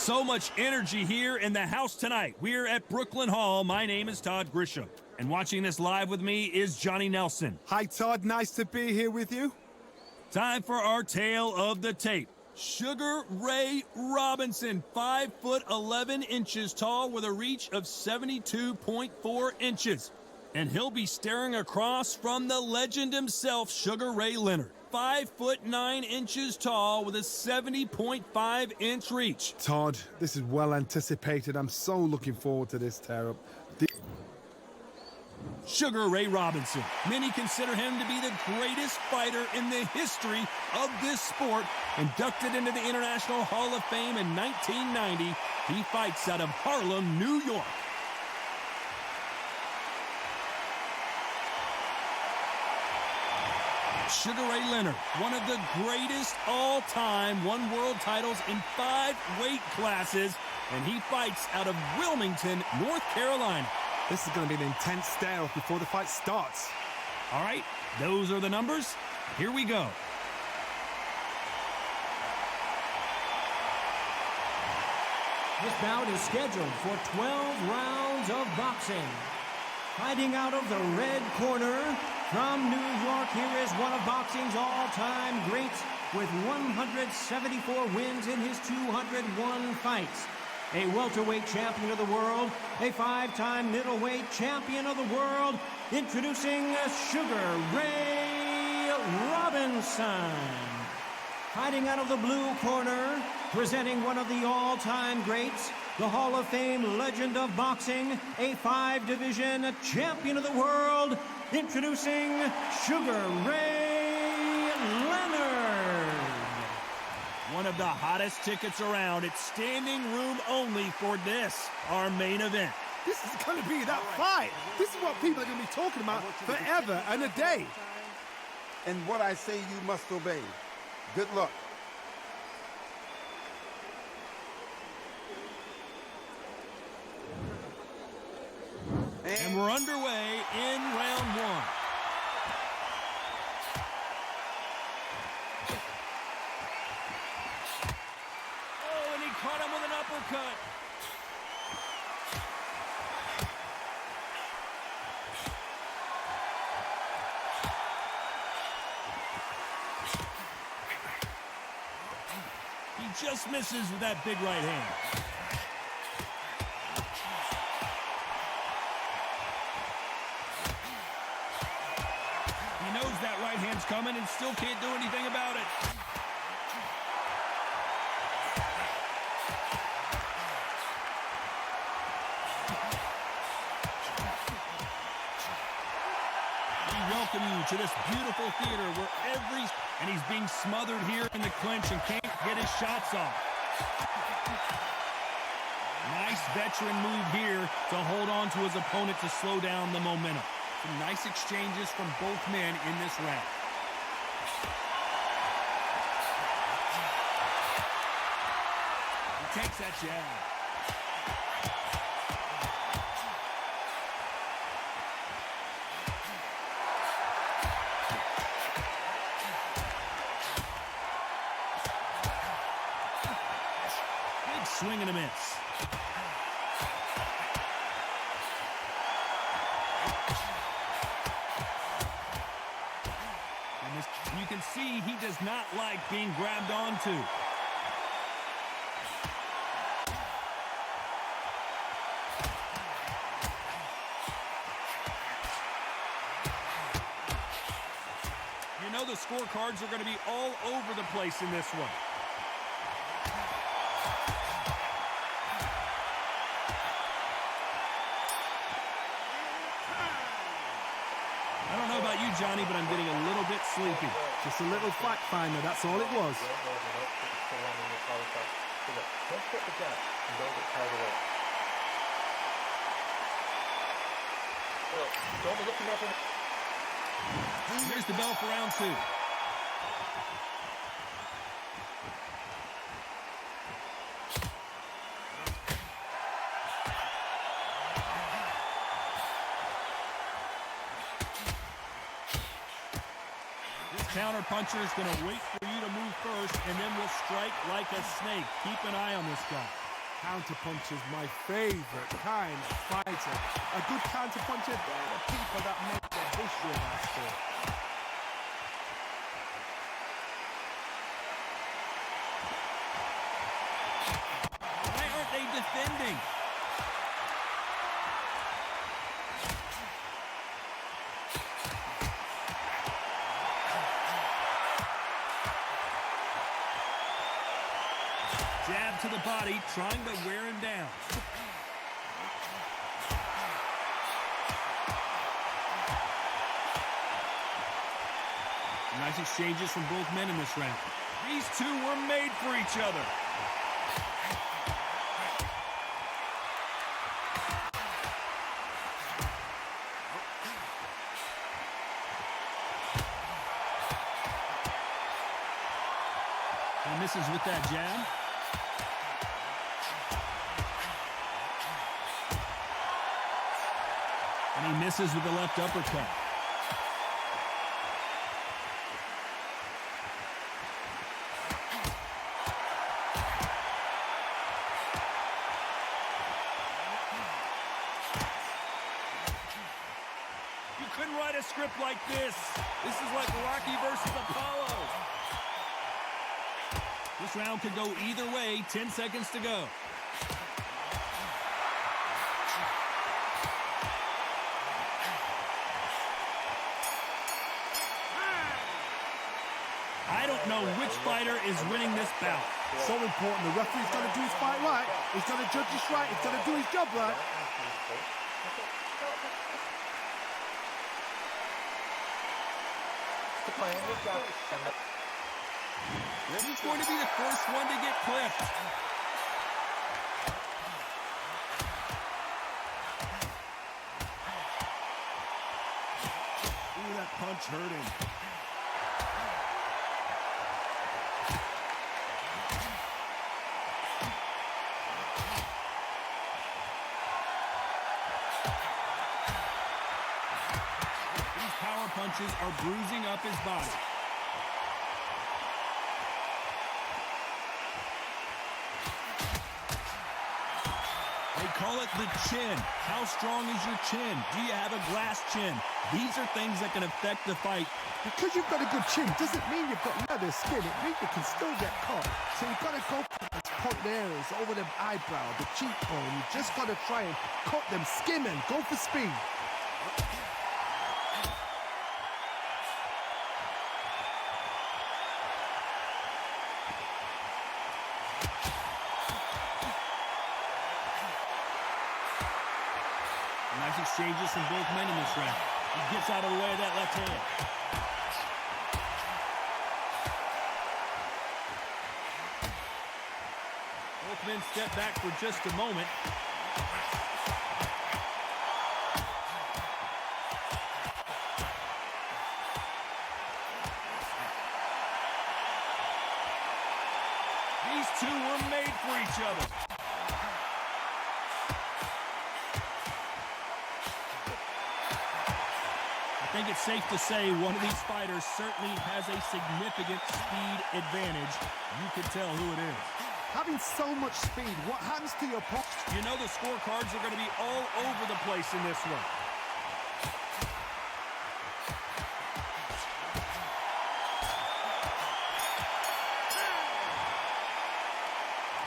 So much energy here in the house tonight. We're at Brooklyn Hall. My name is Todd Grisham. And watching this live with me is Johnny Nelson. Hi, Todd. Nice to be here with you. Time for our tale of the tape. Sugar Ray Robinson, 5 foot 11 inches tall with a reach of 72.4 inches. And he'll be staring across from the legend himself, Sugar Ray Leonard. 5 foot 9 inches tall with a 70.5 inch reach. Todd, this is well anticipated. I'm so looking forward to this tear-up. Sugar Ray Robinson. Many consider him to be the greatest fighter in the history of this sport. Inducted into the International Hall of Fame in 1990, he fights out of Harlem, New York. Sugar Ray Leonard, one of the greatest all-time, won world titles in 5 weight classes, and he fights out of Wilmington, North Carolina. This is going to be an intense stare-off before the fight starts. All right, those are the numbers. Here we go. This bout is scheduled for 12 rounds of boxing. Fighting out of the red corner, from New York, here is one of boxing's all-time greats with 174 wins in his 201 fights. A welterweight champion of the world, a 5-time middleweight champion of the world, introducing Sugar Ray Robinson. Fighting out of the blue corner, presenting one of the all-time greats, the Hall of Fame legend of boxing, a 5-division champion of the world, introducing Sugar Ray Leonard. One of the hottest tickets around. It's standing room only for this, our main event. This is going to be that fight. This is what people are going to be talking about forever and a day. And what I say you must obey. Good luck. And we're underway in round 1. Oh, and he caught him with an uppercut. He just misses with that big right hand. That right hand's coming and still can't do anything about it. We welcome you to this beautiful theater where and he's being smothered here in the clinch and can't get his shots off. Nice veteran move here to hold on to his opponent to slow down the momentum. Some nice exchanges from both men in this round. He takes that jab. Big swing and a miss. You can see he does not like being grabbed onto. You know the scorecards are going to be all over the place in this one. I don't know about you, Johnny, but I'm getting a little bit sleepy. Just a little fact finder, that's all it was. Here's the bell for round 2. Counter puncher is going to wait for you to move first, and then will strike like a snake. Keep an eye on this guy. Counterpuncher's my favorite kind of fighter. A good counterpuncher, they're the people that make the history of our sport. Why aren't they defending? Jab to the body, trying to wear him down. Nice exchanges from both men in this round. These two were made for each other. He misses with that jab. And he misses with the left uppercut. You couldn't write a script like this. This is like Rocky versus Apollo. This round could go either way. 10 seconds to go. I don't know which fighter is winning this bout. So important. The referee's got to do his fight right. He's got to judge this right. He's got to do his job right. He's going to be the first one to get clipped. Ooh, that punch hurt him. These power punches are bruising up his body. They call it the chin. How strong is your chin? Do you have a glass chin? These are things that can affect the fight. Because you've got a good chin doesn't mean you've got leather skin. It means you can still get caught. So you've got to go for those cut areas over the eyebrow, the cheekbone. You just got to try and cut them, skim them, go for speed. Nice exchanges from both men in this round. He gets out of the way of that left hand. Both men step back for just a moment. These two were made for each other. I think it's safe to say one of these fighters certainly has a significant speed advantage. You can tell who it is. Having so much speed, what happens to your punch? You know the scorecards are going to be all over the place in this one.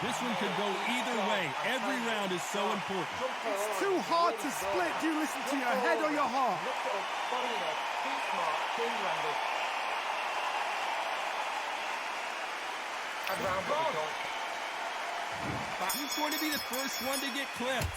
This one could go either way. Every round is so important. It's too hard to split. Do you listen to your head or your heart? He's going to be the first one to get clipped.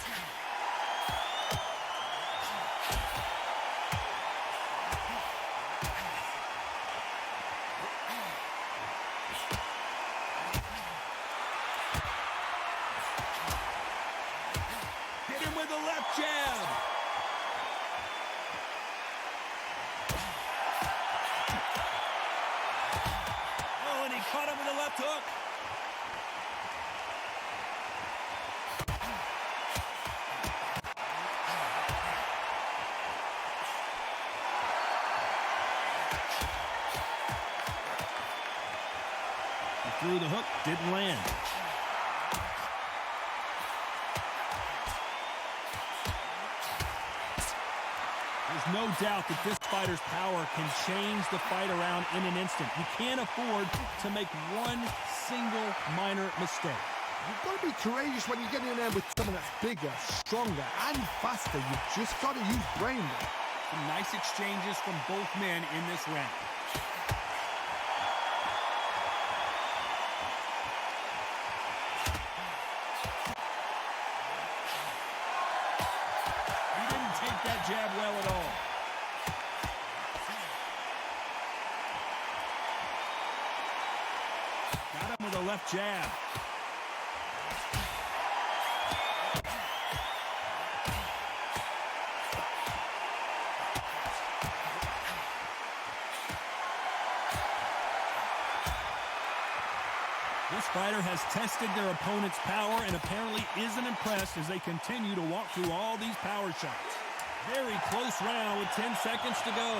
Hit him with a left jab. Oh, and he caught him with a left hook. Through the hook, didn't land. no doubt that this fighter's power can change the fight around in an instant. You can't afford to make one single minor mistake. You've got to be courageous when you get in there with someone that's bigger, stronger, and faster. You've just got to use brain there. Some nice exchanges from both men in this round. He didn't take that jab well at all. Got him with a left jab. This fighter has tested their opponent's power and apparently isn't impressed as they continue to walk through all these power shots. Very close round with 10 seconds to go.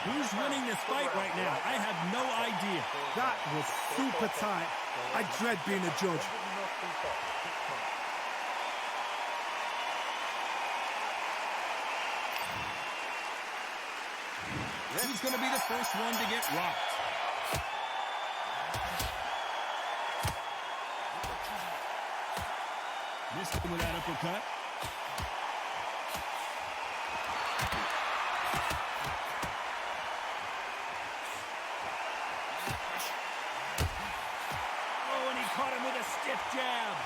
Who's winning this fight right now? I have no idea. That was super tight. I dread being a judge. He's going to be the first one to get rocked. Missed him with that uppercut. Oh, and he caught him with a stiff jab.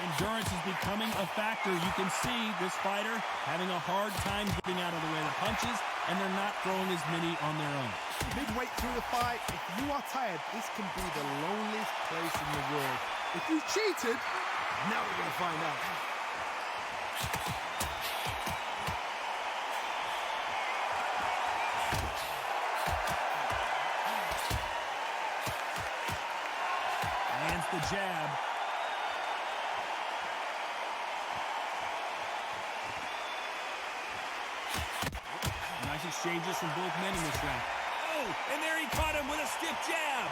Endurance is becoming a factor. You can see this fighter having a hard time getting out of the way of the punches, and they're not throwing as many on their own. Midway through the fight, if you are tired, this can be the loneliest place in the world. If you cheated, now we're going to find out. Lands the jab. Nice exchanges from both men in this round. Oh, and there he caught him with a stiff jab.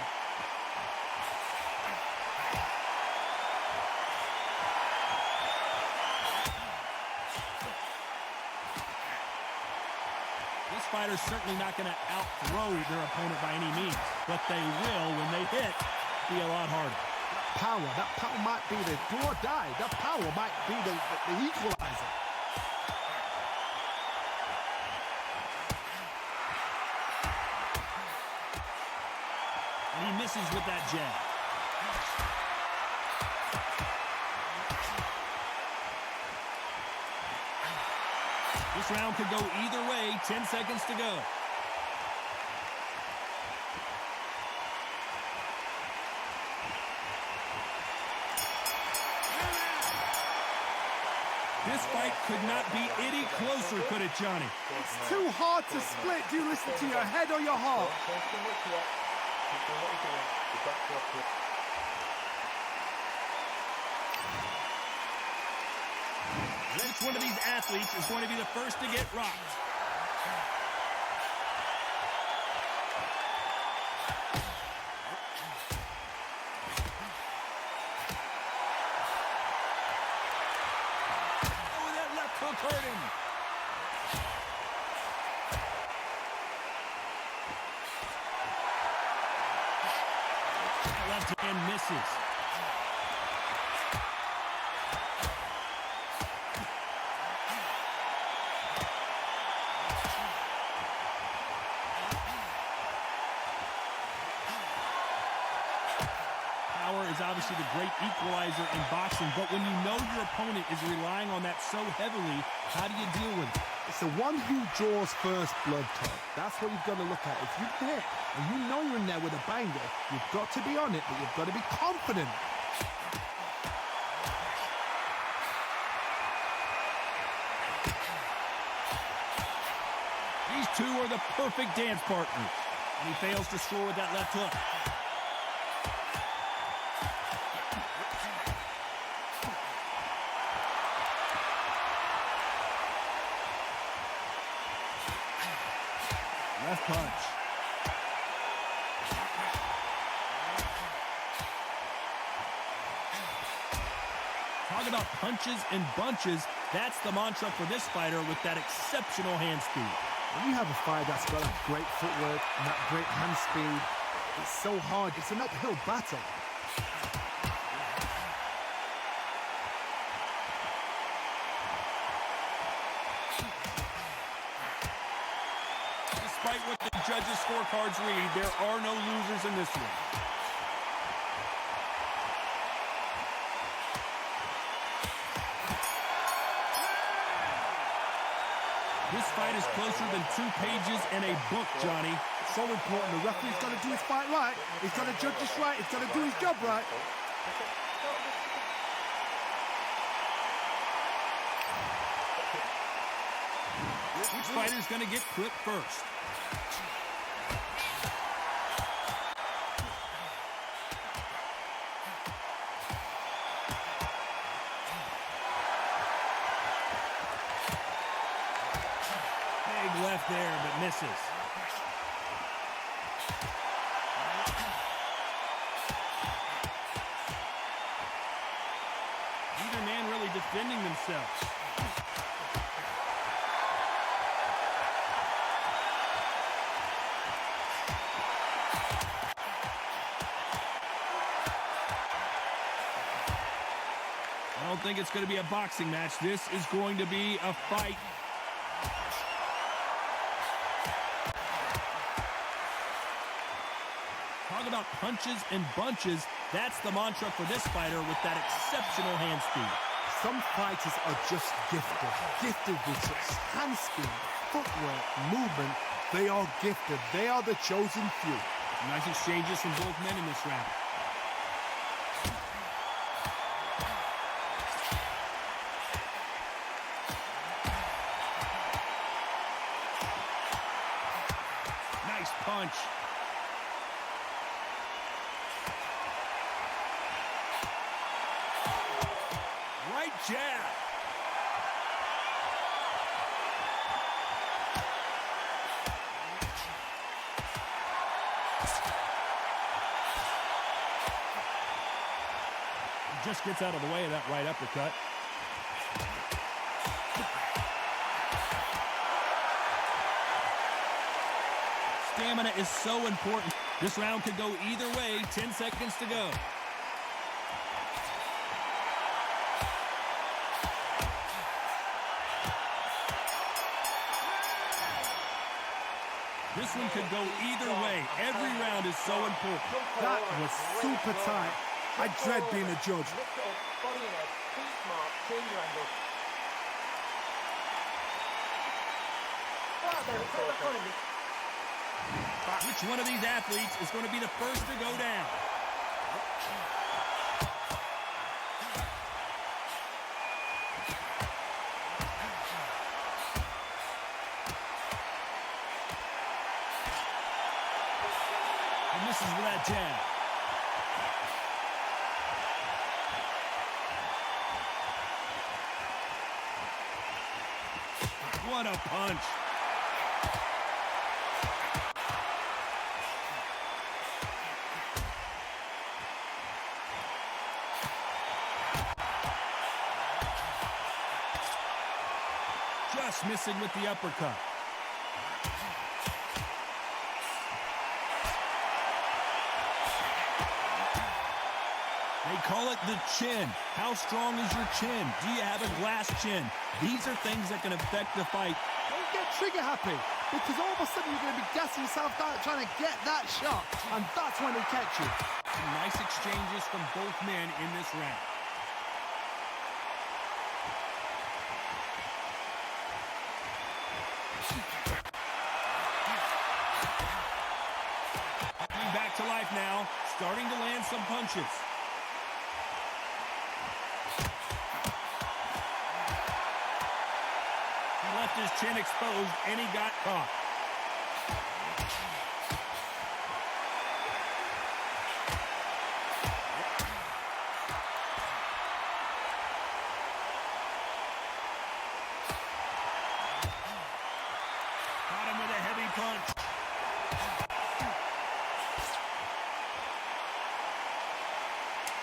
This fighter's certainly not going to outthrow their opponent by any means, but they will, when they hit, be a lot harder. That power might be the do or die. That power might be the equalizer. And he misses with that jab. This round could go either way. 10 seconds to go. This fight could not be any closer, could it, Johnny? It's too hard to split. Do you listen to your head or your heart? Which one of these athletes is going to be the first to get rocked? Oh, that left hook hurt him. Left hand misses. Power is obviously the great equalizer in boxing, but when you know your opponent is relying on that so heavily, how do you deal with it? It's the one who draws first blood, Todd. That's what you've got to look at. If you hit and you know you're in there with a banger, you've got to be on it, but you've got to be confident. These two are the perfect dance partners, and he fails to score with that left hook. Talk about punches and bunches. That's the mantra for this fighter with that exceptional hand speed. When you have a fighter that's got that great footwork and that great hand speed, it's so hard. It's an uphill battle. Despite what the judges' scorecards read, there are no losers in this one. This fight is closer than 2 pages in a book, Johnny. So important. The referee's got to do his fight right. He's got to judge this right. He's got to do his job right. Which fighter's going to get clipped first? Big left there, but misses. Neither man really defending themselves. I don't think it's going to be a boxing match. This is going to be a fight. Talk about punches and bunches. That's the mantra for this fighter with that exceptional hand speed. Some fighters are just gifted. Gifted with such hand speed, footwork, movement. They are gifted. They are the chosen few. Nice exchanges from both men in this round. Nice punch. Right jab. Just gets out of the way of that right uppercut. Stamina is so important. This round could go either way. 10 seconds to go. This one could go either way. Every round is so important. That was super tight. I dread being a judge. Which one of these athletes is going to be the first to go down? He misses with that jab. What a punch. Just missing with the uppercut. They call it the chin. How strong is your chin? Do you have a glass chin? These are things that can affect the fight. Don't get trigger happy, because all of a sudden you're going to be gassing yourself out trying to get that shot, and that's when they catch you. Some nice exchanges from both men in this round. Coming back to life now, starting to land some punches. He left his chin exposed and he got caught. Caught him with a heavy punch.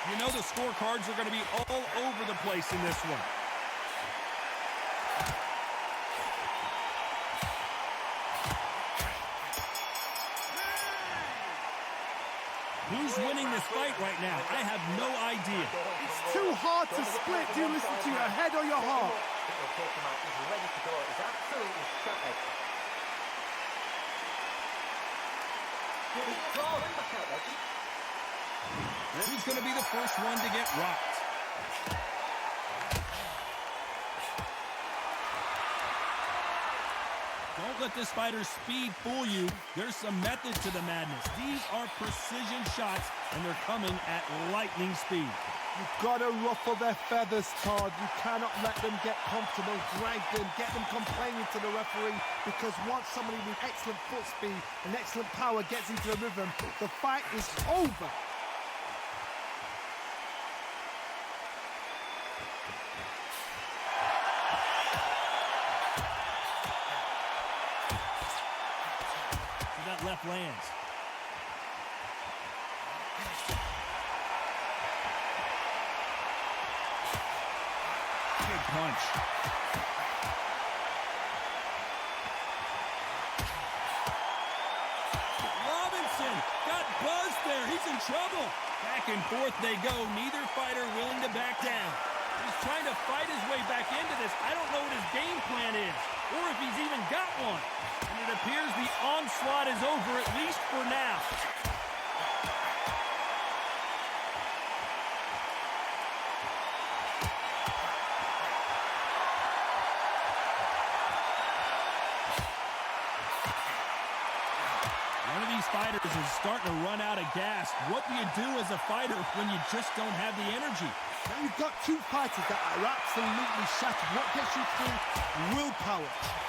You know the scorecards are going to be all over the place in this one. Who's winning this fight right now? I have no idea. It's too hard to split. Do you listen to your head or your heart? He's ready to go. He's absolutely shattered. Who's going to be the first one to get rocked? Don't let this fighter's speed fool you. There's some method to the madness. These are precision shots, and they're coming at lightning speed. You've got to ruffle their feathers, Todd. You cannot let them get comfortable, drag them, get them complaining to the referee, because once somebody with excellent foot speed and excellent power gets into the rhythm, the fight is over. That left lands. Big punch. Robinson got buzzed there. He's in trouble. Back and forth they go. Neither fighter willing to back down. He's trying to fight his way back into this. I don't know what his game plan is, or if he's even got one. And it appears the onslaught is over, at least for now. One of these fighters is starting to run out of gas. What do you do as a fighter when you just don't have the energy? Now you've got two fighters that are absolutely shattered. What gets you through? Willpower.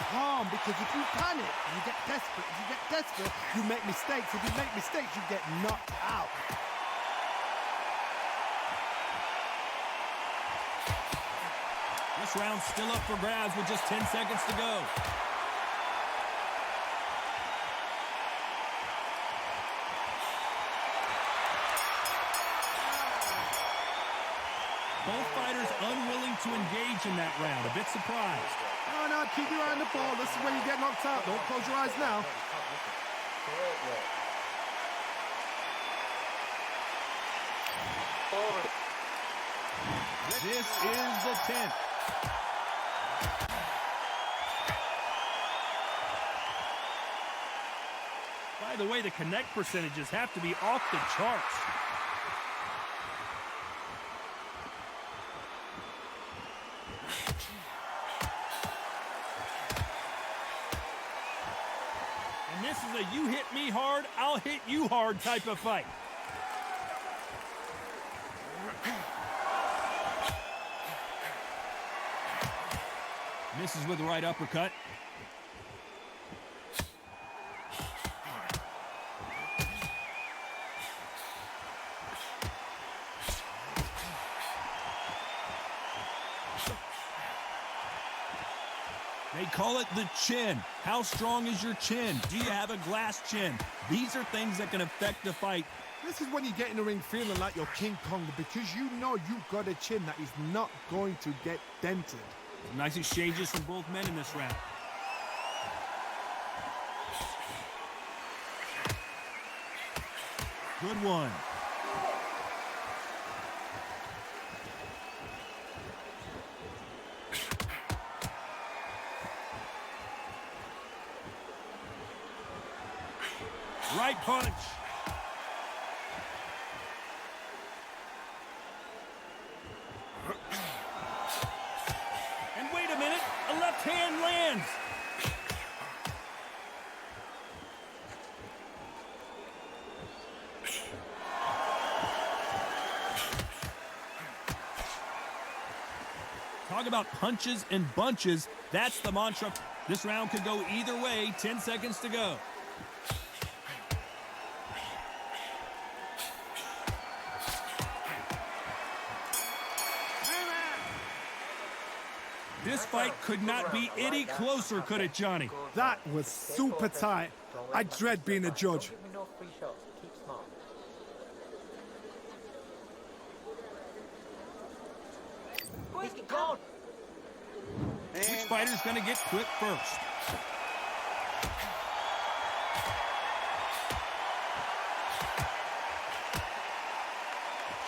Calm, because if you panic, you get desperate. If you get desperate, you make mistakes. If you make mistakes, you get knocked out. This round's still up for grabs with just 10 seconds to go. Both fighters unwilling to engage in that round. A bit surprised. No, keep your eye on the ball. This is when you get knocked out. Don't close your eyes now. This is the 10th. By the way, the connect percentages have to be off the charts. And this is a you hit me hard, I'll hit you hard type of fight. Misses with the right uppercut. They call it the chin. How strong is your chin? Do you have a glass chin? These are things that can affect the fight. This is when you get in the ring feeling like you're King Kong, because you know you've got a chin that is not going to get dented. Nice exchanges from both men in this round. Good one. Right punch. And wait a minute, a left hand lands. Talk about punches and bunches. That's the mantra. This round could go either way. 10 seconds to go. This fight could not be any closer, could it, Johnny? That was super tight. I dread being a judge. No free shots. Keep smart. Micky, go. Which fighter's gonna get Quigg first?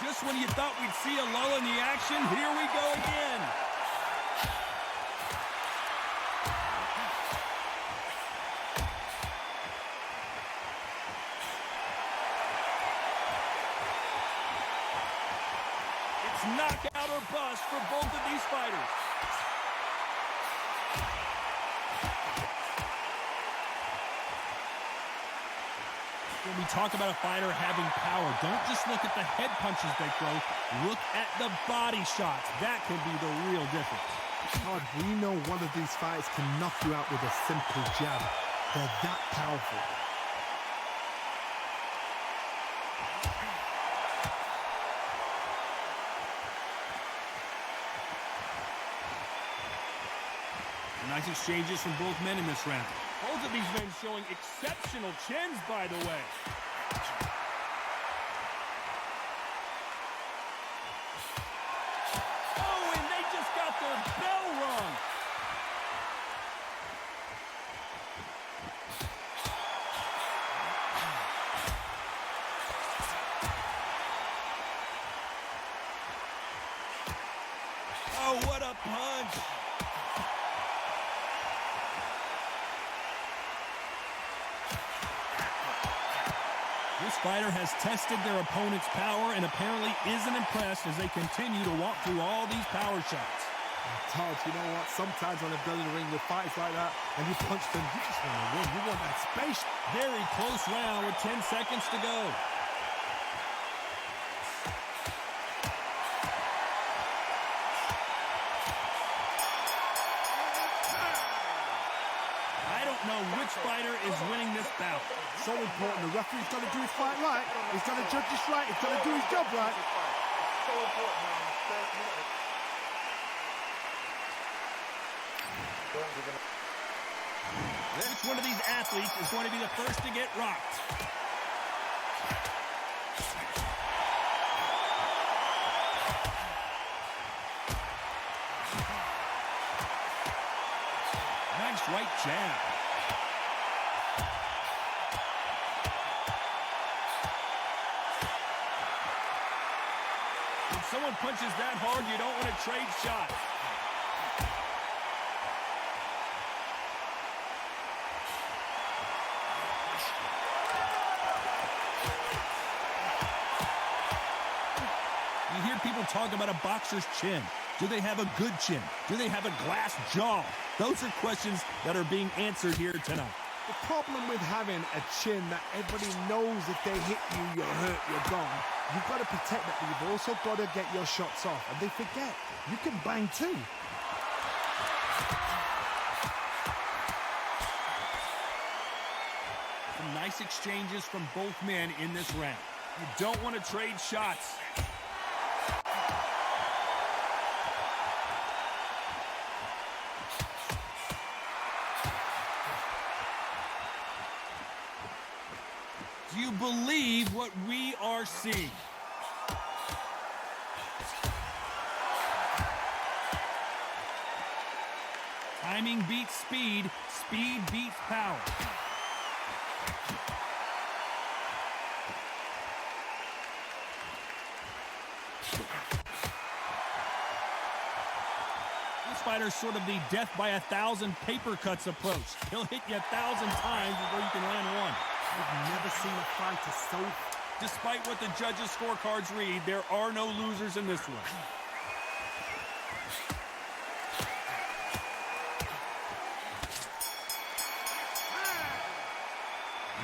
Just when you thought we'd see a lull in the action, here we go again. It's knockout or bust for both of these fighters. When we talk about a fighter having power, don't just look at the head punches they throw. Look at the body shots. That can be the real difference. God, we know one of these fighters can knock you out with a simple jab. They're that powerful. Nice exchanges from both men in this round. Both of these men showing exceptional chins, by the way. Oh, and they just got their bell rung. Oh, what a punch. This fighter has tested their opponent's power and apparently isn't impressed as they continue to walk through all these power shots. Todd, you know what? Sometimes when I've done in the ring with fights like that and you punch them, you just want to win. You want that space. Very close round with 10 seconds to go. I don't know which fighter is winning this bout. So important. The referee's got to do his fight right. He's got to judge this right. He's got to do his job right. So important now in the first minute. Which one of these athletes is going to be the first to get rocked? Nice right jab. When someone punches that hard, you don't want to trade shots. You hear people talk about a boxer's chin. Do they have a good chin? Do they have a glass jaw? Those are questions that are being answered here tonight. The problem with having a chin that everybody knows if they hit you, you're hurt, you're gone. You've got to protect that, but you've also got to get your shots off. And they forget, you can bang too. Some nice exchanges from both men in this round. You don't want to trade shots. Do you believe what we are seeing? Timing beats speed, speed beats power. This fighter's sort of the death by 1,000 paper cuts approach. He'll hit you 1,000 times before you can land one. I've never seen a fighter so... Despite what the judges' scorecards read, there are no losers in this one.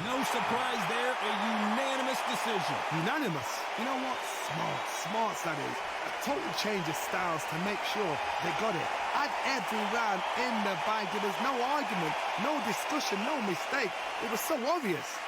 No surprise there, a unanimous decision. Unanimous? You know what? Smart. Smarts, that is. A total change of styles to make sure they got it. At every round in the bag, there was no argument, no discussion, no mistake. It was so obvious.